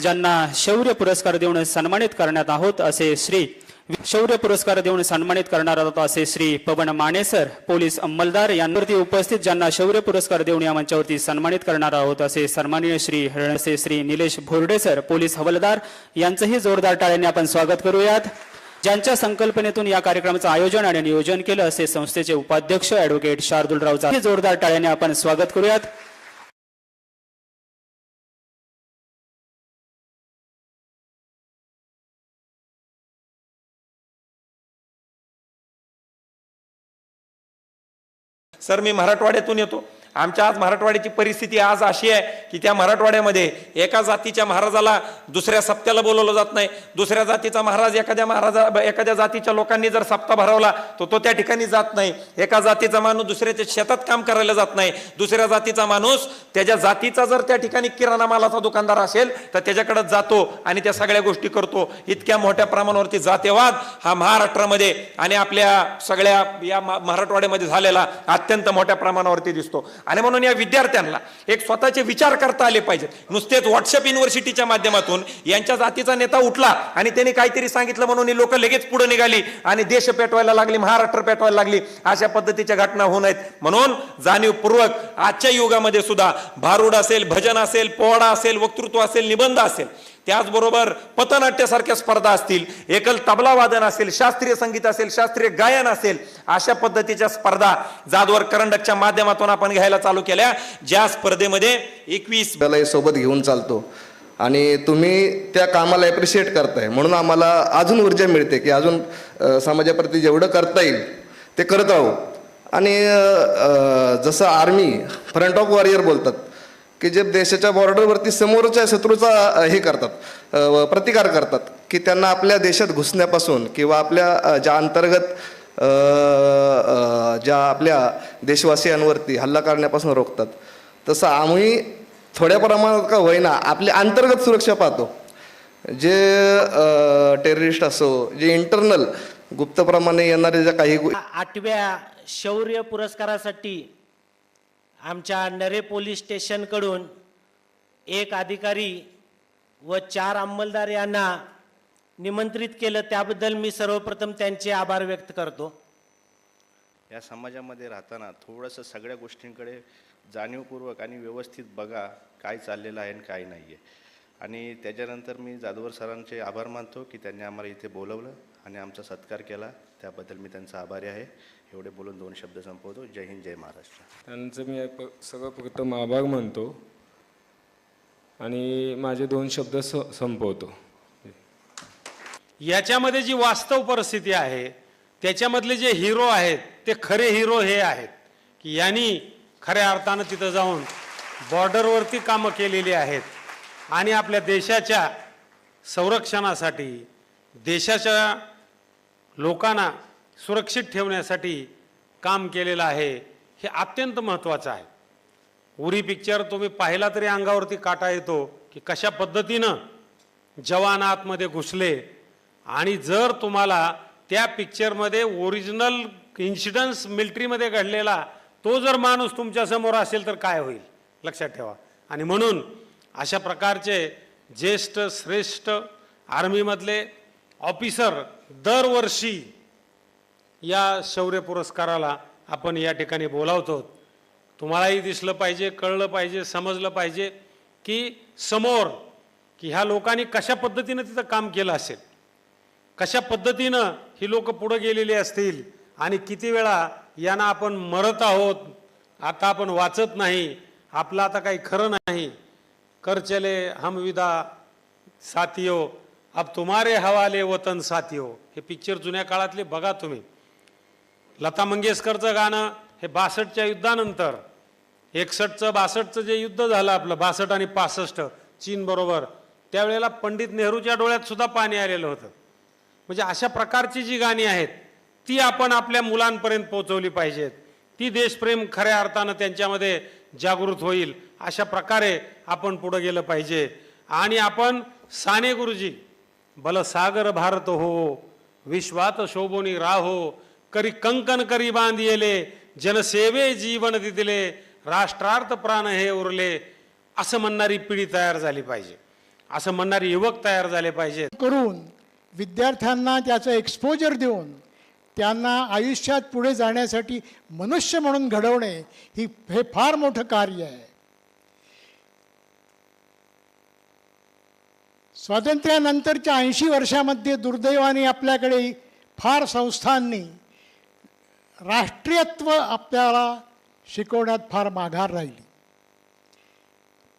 ज्यांना शौर्य पुरस्कार देऊन सन्मानित करण्यात आहोत असे श्री शौर्य पुरस्कार देऊन सन्मानित करणार आहोत असे श्री पवन माने सर पोलीस अंमलदार यांवरती उपस्थित ज्यांना शौर्य पुरस्कार देऊन या मंचावरती सन्मानित करणार आहोत असे सन्माननीय श्री निलेश भोरडे सर पोलीस हवालदार यांचंही जोरदार टाळ्यांनी आपण स्वागत करूयात। ज्यांच्या संकल्पनेतून या कार्यक्रमाचं आयोजन आणि नियोजन केलं असे संस्थेचे उपाध्यक्ष ॲडव्होकेट शार्दुलराव हे जोरदार टाळ्यांनी आपण स्वागत करूयात। सर मी मराठवाड्यातून येतो। आमच्या आज मराठवाड्याची परिस्थिती आज अशी आहे की त्या मराठवाड्यामध्ये एका जातीच्या महाराजाला दुसऱ्या सप्त्याला बोलवलं जात नाही। दुसऱ्या जातीचा महाराज एखाद्या जातीच्या लोकांनी जर सप्ताह भरवला तो त्या ठिकाणी जात नाही। एका जातीचा माणूस दुसऱ्याच्या शेतात काम करायला जात नाही। दुसऱ्या जातीचा माणूस त्याच्या जातीचा जर त्या ठिकाणी किराणा मालाचा दुकानदार असेल तर त्याच्याकडे जातो आणि त्या सगळ्या गोष्टी करतो। इतक्या मोठ्या प्रमाणावरती जातीयवाद हा महाराष्ट्रामध्ये आणि आपल्या सगळ्या या मराठवाड्यामध्ये झालेला अत्यंत मोठ्या प्रमाणावरती दिसतो। आणि म्हणून या विद्यार्थ्यांना एक स्वतःचे विचार करता आले पाहिजेत। नुसतेच व्हॉट्सअप युनिव्हर्सिटीच्या माध्यमातून यांच्या जातीचा नेता उठला आणि त्यांनी काहीतरी सांगितलं म्हणून ही लोक लगेच पुढे निघाली आणि देश पेटवायला लागली, महाराष्ट्र पेटवायला लागली। अशा पद्धतीच्या घटना होऊ नयेत म्हणून जाणीवपूर्वक आजच्या युगामध्ये सुद्धा भारुड असेल, भजन असेल, पोवाडा असेल, वक्तृत्व असेल, निबंध असेल, त्याचबरोबर पथनाट्यासारख्या स्पर्धा असतील, एकल तबला वादन असेल, शास्त्रीय संगीत असेल, शास्त्रीय गायन असेल, अशा पद्धतीच्या स्पर्धा जाधवर करंडकच्या माध्यमातून आपण घ्यायला चालू केल्या। ज्या स्पर्धेमध्ये 21 सोबत घेऊन चालतो आणि तुम्ही त्या कामाला एप्रिशिएट करताय म्हणून आम्हाला अजून ऊर्जा मिळते की अजून समाजाप्रती जेवढं करता येईल ते करत आहोत। आणि जसं आर्मी फ्रंट ऑफ वॉरियर बोलतात की जे देशाच्या बॉर्डरवरती समोरच्या शत्रूचा हे करतात, प्रतिकार करतात की त्यांना आपल्या देशात घुसण्यापासून किंवा आपल्या ज्या अंतर्गत ज्या आपल्या देशवासियांवरती हल्ला करण्यापासून रोखतात, तसं आम्ही थोड्या प्रमाणात का होईना आपली अंतर्गत सुरक्षा पाहतो। जे टेररिस्ट असो, जे इंटरनल गुप्तप्रमाणे येणारे ज्या काही 8व्या शौर्य पुरस्कारासाठी आमच्या नरे पोलीस स्टेशनकडून 1 अधिकारी व 4 अंमलदार यांना निमंत्रित केलं, त्याबद्दल मी सर्वप्रथम त्यांचे आभार व्यक्त करतो। या समाजामध्ये राहताना थोडंसं सगळ्या गोष्टींकडे जाणीवपूर्वक आणि व्यवस्थित बघा काय चाललेलं आहे आणि काय नाही आहे। आणि त्याच्यानंतर मी जाधवर सरांचे आभार मानतो की त्यांनी आम्हाला इथे बोलवलं आणि आमचा सत्कार केला, त्याबद्दल मी त्यांचा आभारी आहे। एवढे बोलून 2 शब्द संपवतो। जय हिंद, जय महाराष्ट्र। त्यांचं मी सर्वप्रथम आभार मानतो आणि माझे 2 शब्द संपवतो। याच्यामध्ये जी वास्तव परिस्थिती आहे त्याच्यामधले जे हिरो आहेत ते खरे हिरो हे आहेत की यांनी खऱ्या अर्थानं तिथं जाऊन बॉर्डरवरती कामं केलेली आहेत आणि आपल्या देशाच्या संरक्षणासाठी, देशाच्या लोकांना सुरक्षित ठेवण्यासाठी काम केलेलं आहे। हे अत्यंत महत्त्वाचं आहे। उरी पिक्चर तुम्ही पाहिला तरी अंगावरती काटा येतो की कशा पद्धतीनं जवान आतमध्ये घुसले आणि जर तुम्हाला त्या पिक्चरमध्ये ओरिजिनल इन्सिडन्स मिलिटरीमध्ये घडलेला तो जर माणूस तुमच्या समोर असेल तर काय होईल लक्षात ठेवा। आणि म्हणून अशा प्रकारचे ज्येष्ठ श्रेष्ठ आर्मीमधले ऑफिसर दरवर्षी या शौर्य पुरस्काराला आपण या ठिकाणी बोलावतो। तुम्हालाही दिसलं पाहिजे, कळलं पाहिजे, समजलं पाहिजे की समोर की ह्या लोकांनी कशा पद्धतीनं तिथं काम केलं असेल, कशा पद्धतीनं ही लोक पुढे गेलेली असतील आणि किती वेळा यांना आपण मरत आहोत, आता आपण वाचत नाही, आपलं आता काही खरं नाही, कर चले हम विदा साथियो अब तुम्हारे हवाले वतन साथियो, हे पिक्चर जुन्या काळातले बघा तुम्ही। लता मंगेशकरचं गाणं हे 62च्या युद्धानंतर 61चं 62चं जे युद्ध झालं आपलं 62 आणि 65 चीन बरोबर, त्यावेळेला पंडित नेहरूच्या डोळ्यात सुद्धा पाणी आलेलं होतं। म्हणजे अशा प्रकारची जी गाणी आहेत ती आपण आपल्या मुलांपर्यंत पोहोचवली पाहिजेत। ती देशप्रेम खऱ्या अर्थानं त्यांच्यामध्ये जागृत होईल अशा प्रकारे आपण पुढे गेलं पाहिजे। आणि आपण साने गुरुजी बल सागर भारत हो विश्वात शोभोनी राहो करी कंकन करी बांधिले जनसेवे जीवन दिले राष्ट्रार्थ प्राण हे उरले असं म्हणणारी पिढी तयार झाली पाहिजे। असं म्हणणारे युवक तयार झाले पाहिजेत. करून विद्यार्थ्यांना त्याचं एक्सपोजर देऊन त्यांना आयुष्यात पुढे जाण्यासाठी मनुष्य म्हणून घडवणे हे फार मोठं कार्य आहे. स्वातंत्र्यानंतरच्या 80 वर्षामध्ये दुर्दैवाने आपल्याकडे फार संस्थांनी राष्ट्रीयत्व आपल्याला शिकवण्यात फार माघार राहिली.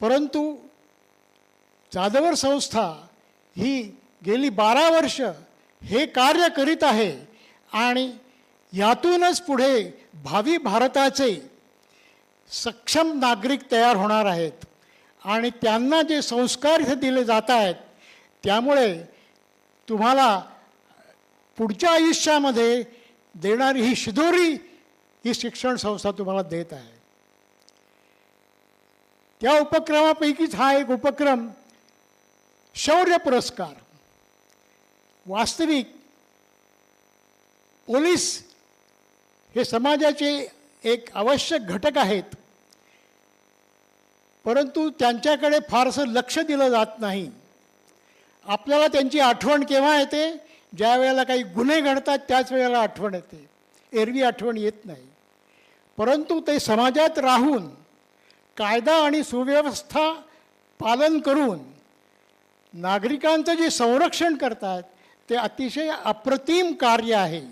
परंतु जाधवर संस्था ही गेली 12 वर्ष हे कार्य करीत आहे आणि यातूनच पुढे भावी भारताचे सक्षम नागरिक तयार होणार आहेत आणि त्यांना जे संस्कार इथे दिले जात आहेत त्यामुळे तुम्हाला पुढच्या आयुष्यामध्ये देणारी ही शिदोरी ही शिक्षण संस्था तुम्हाला देत आहे. त्या उपक्रमापैकीच हा एक उपक्रम शौर्य पुरस्कार. वास्तविक पोलीस हे समाजाचे एक आवश्यक घटक आहेत, परंतु त्यांच्याकडे फारसं लक्ष दिलं जात नाही. आपल्याला त्यांची आठवण केव्हा येते? ज्या वेळेला काही गुन्हे घडतात त्याच वेळेला आठवण येते, एरवी आठवण येत नाही. परंतु ते समाजात राहून कायदा आणि सुव्यवस्था पालन करून नागरिकांचं जे संरक्षण करतात ते अतिशय अप्रतिम कार्य आहे.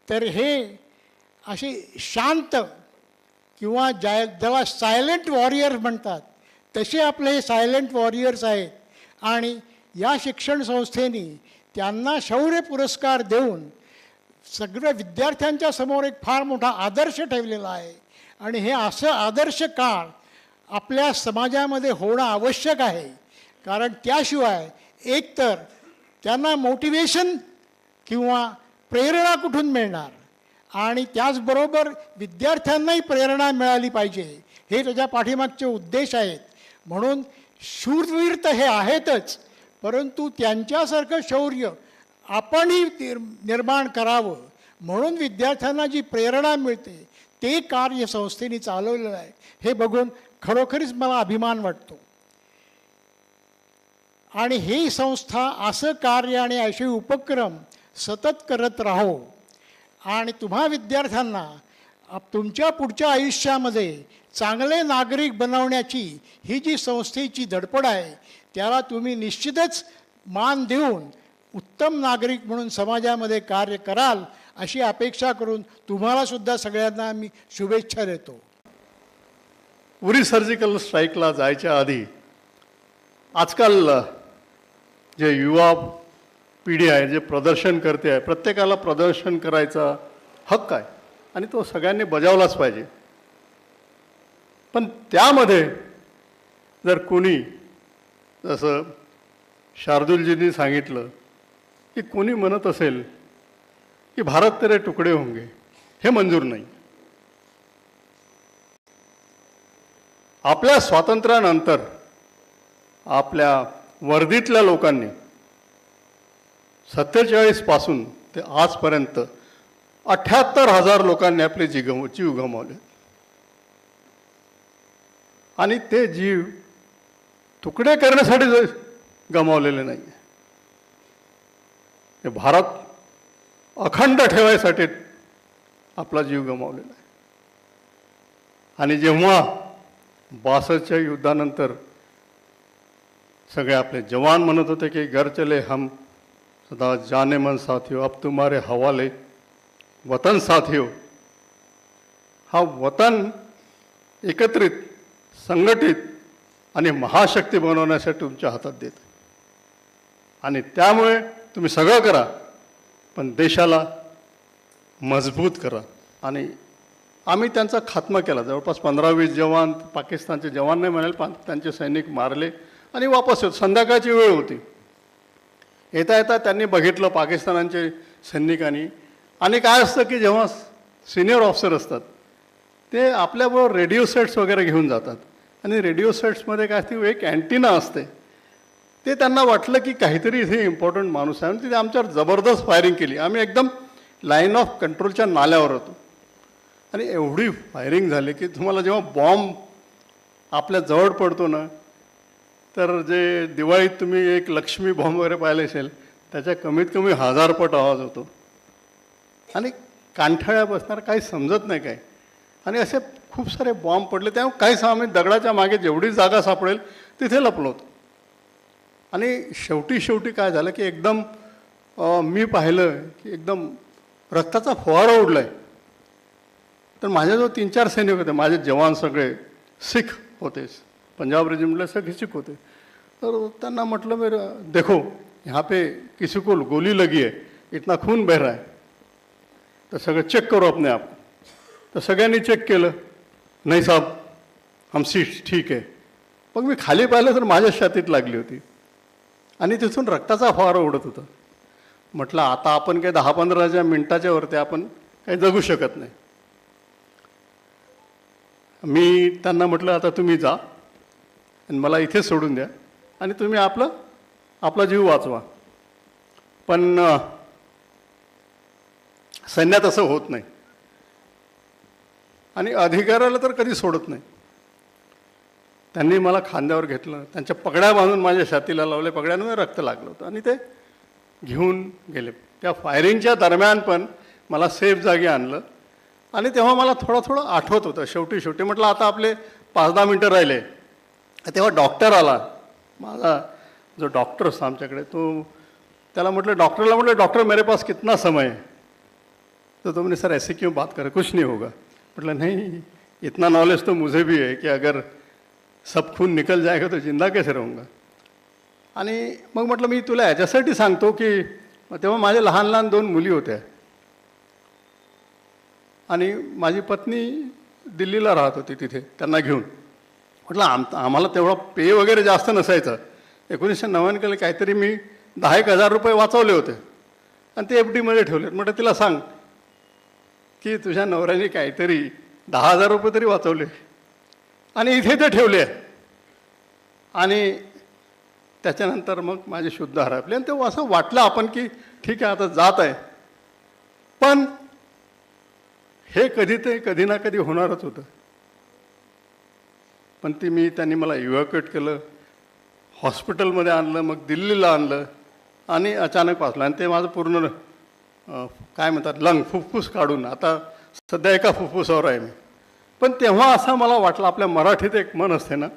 तर हे असे शांत किंवा ज्याला सायलेंट वॉरियर्स म्हणतात तसे आपले हे सायलेंट वॉरियर्स आहेत आणि या शिक्षण संस्थेने त्यांना शौर्य पुरस्कार देऊन सगळ्या विद्यार्थ्यांच्या समोर एक फार मोठा आदर्श ठेवलेला आहे. आणि हे असं आदर्श काळ आपल्या समाजामध्ये होणं आवश्यक आहे, कारण त्याशिवाय एकतर त्यांना मोटिवेशन किंवा प्रेरणा कुठून मिळणार आणि त्याचबरोबर विद्यार्थ्यांनाही प्रेरणा मिळाली पाहिजे, हे त्याच्या पाठीमागचे उद्देश आहेत. म्हणून शूरवीर तर हे आहेतच, परंतु त्यांच्यासारखं शौर्य आपणही निर्माण करावं म्हणून विद्यार्थ्यांना जी प्रेरणा मिळते ते कार्य संस्थेने चालवलेलं आहे. हे बघून खरोखरीच मला अभिमान वाटतो. आणि ही संस्था असं कार्य आणि असे उपक्रम सतत करत राहो आणि तुम्हा विद्यार्थ्यांना तुमच्या पुढच्या आयुष्यामध्ये चांगले नागरिक बनवण्याची ही जी संस्थेची धडपड आहे त्याला तुम्ही निश्चितच मान देऊन उत्तम नागरिक म्हणून समाजामध्ये कार्य कराल अशी अपेक्षा करून तुम्हालासुद्धा सगळ्यांना मी शुभेच्छा देतो. उरी सर्जिकल स्ट्राईकला जायच्या आधी आजकाल जे युवा पिढी आहे जे प्रदर्शन करते आहे, प्रत्येकाला प्रदर्शन करायचा हक्क आहे आणि तो सगळ्यांनी बजावलाच पाहिजे. पण त्यामध्ये जर कोणी जसं शार्दूलजींनी सांगितलं की कोणी म्हणत असेल की भारत तेरे तुकडे होंगे, हे मंजूर नाही. आपल्या स्वातंत्र्यानंतर आपल्या वर्दीतल्या लोकांनी 47 पासून ते आजपर्यंत 78,000 लोकांनी आपले जीव गमावले आणि ते जीव तुकडे करण्यासाठी गमावलेले नाही. हे भारत अखंड ठेवायसाठी आपला जीव गमावलेला आहे. आणि जेव्हा 62च्या युद्धानंतर सगळे आपले जवान म्हणत होते की घर चले हम सदा जाने मन साथियो, अब तुम्हारे हवाले वतन साथियो, हा वतन एकत्रित संघटित आणि महाशक्ती बनवण्यासाठी तुमच्या हातात देत आणि त्यामुळे तुम्ही सगळं करा पण देशाला मजबूत करा. आणि आम्ही त्यांचा खात्मा केला. जवळपास 15-20 जवान पाकिस्तानचे जवान नाही म्हणाल पण त्यांचे सैनिक मारले आणि वापस येतो. संध्याकाळची वेळ होती. येता येता त्यांनी बघितलं पाकिस्तानाचे सैनिकांनी. आणि काय असतं की जेव्हा सिनियर ऑफिसर असतात ते आपल्याबरोबर रेडिओ सेट्स वगैरे घेऊन जातात आणि रेडिओ सेट्समध्ये काय असते एक अँटिना असते. ते त्यांना वाटलं की काहीतरी इथे इम्पॉर्टंट माणूस आहे आणि तिथे आमच्यावर जबरदस्त फायरिंग केली. आम्ही एकदम लाईन ऑफ कंट्रोलच्या नाल्यावर होतो आणि एवढी फायरिंग झाली की तुम्हाला जेव्हा बॉम्ब आपल्या जवळ पडतो ना तर जे दिवाळीत तुम्ही एक लक्ष्मी बॉम्ब वगैरे पाहिले असेल त्याच्या कमीत कमी 1000 पट आवाज होतो आणि कानठळ्या बसणार काही समजत नाही काय आणि असे खूप सारे बॉम्ब पडले त्यामुळे काहीच आम्ही दगडाच्या मागे जेवढी जागा सापडेल तिथे लपलो होतो आणि शेवटी काय झालं की एकदम मी पाहिलं की एकदम रक्ताचा फवारा उडला आहे. तर माझ्याजवळ 3-4 सैनिक होते, माझे जवान सगळे सिख होते, पंजाब रेजिमेंटले सगळे सिख होते. तर त्यांना म्हटलं मेरे देखो यहाँ पे किसी को गोली लगी है, इतना खून बह रहा है, तर सगळं चेक करो अपने आप. तर सगळ्यांनी चेक केलं, नाही साहब हम सीट ठीक आहे. मग मी खाली पाहिलं तर माझ्या छातीत लागली होती आणि तिथून रक्ताचा फवारा उडत होता. म्हटलं आता आपण काही 10-15 मिनिटाच्या वरती आपण काही जगू शकत नाही. मी त्यांना म्हटलं आता तुम्ही जा आणि मला इथे सोडून द्या आणि तुम्ही आपला जीव वाचवा. पण सैन्यात असं होत नाही आणि अधिकाऱ्याला तर कधी सोडत नाही. त्यांनी मला खांद्यावर घेतलं, त्यांच्या पगड्या बांधून माझ्या छातीला लावले, पगड्यांवर रक्त लागलं होतं आणि ते घेऊन गेले. त्या फायरिंगच्या दरम्यान पण मला सेफ जागी आणलं आणि तेव्हा मला थोडं आठवत होतं. शेवटी म्हटलं आता आपले 5-10 मिनटं राहिले. तेव्हा डॉक्टर आला, माझा जो डॉक्टर असतो आमच्याकडे, त्याला म्हटलं डॉक्टरला म्हटलं डॉक्टर मेरे पास कितना समय है. तो म्हणे सर ऐसे क्यों बात करे, कुछ नहीं होगा. म्हटलं नहीं, इतना नॉलेज तो मुझे भी है कि अगर सब खून निकल जाएगा तो जिंदा कैसे रहूँगा. आणि मग म्हटलं मी तुला याच्यासाठी सांगतो की तेव्हा माझ्या लहान 2 मुली होत्या आणि माझी पत्नी दिल्लीला राहत होती तिथे त्यांना घेऊन. म्हटलं आम्हाला तेवढा पे वगैरे जास्त नसायचं. 1999 काहीतरी मी 10,000 रुपये वाचवले होते आणि ते FD मध्ये ठेवले. म्हटलं तिला सांग की तुझ्या नवऱ्याने काहीतरी 10,000 रुपये तरी वाचवले आणि इथे ते ठेवले. आणि त्याच्यानंतर मग माझे शुद्ध हरपले आणि तेव्हा असं वाटलं आपण की ठीक आहे आता जात आहे, पण हे कधी ना कधी होणारच होतं. पण त्यांनी मला इव्हॅक्युएट केलं, हॉस्पिटलमध्ये आणलं, मग दिल्लीला आणलं आणि अचानक वाचलं आणि ते माझं पूर्ण काय म्हणतात फुफ्फुस काढून आता सध्या एका फुफ्फुसावर आहे मी. पण तेव्हा असं मला वाटलं, आपल्या मराठीत एक म्हण असते ना,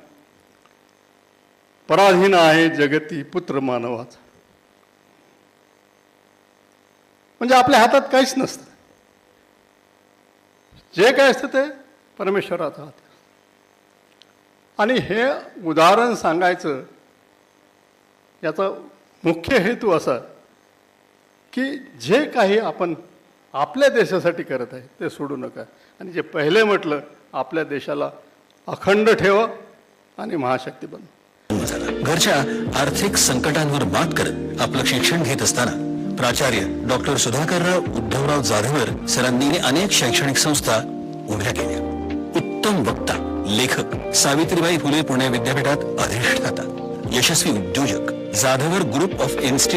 पराधीन आहे जगती पुत्र मानवाचा. म्हणजे आपल्या हातात काहीच नसतं, जे काय असतं ते परमेश्वराचा हात. आणि हे उदाहरण सांगायचं याचा मुख्य हेतू असा की जे काही आपण आपल्या देशासाठी करत आहे ते सोडू नका. आणि जे पहिले म्हटलं, आपल्या देशाला अखंड ठेवा आणि महाशक्ती बनवा. घरच्या आर्थिक संकटांवर मात करत आपलं शिक्षण घेत असताना प्राचार्य डॉक्टर सुधाकरराव उद्धवराव जाधवर सरांनी अनेक शैक्षणिक संस्था उभ्या केल्या. उत्तम वक्ता, लेखक, सावित्रीबाई फुले पुणे विद्यापीठात अधिष्ठाता, यशस्वी उद्योजक, जाधवर ग्रुप ऑफ इन्स्टिट्यूट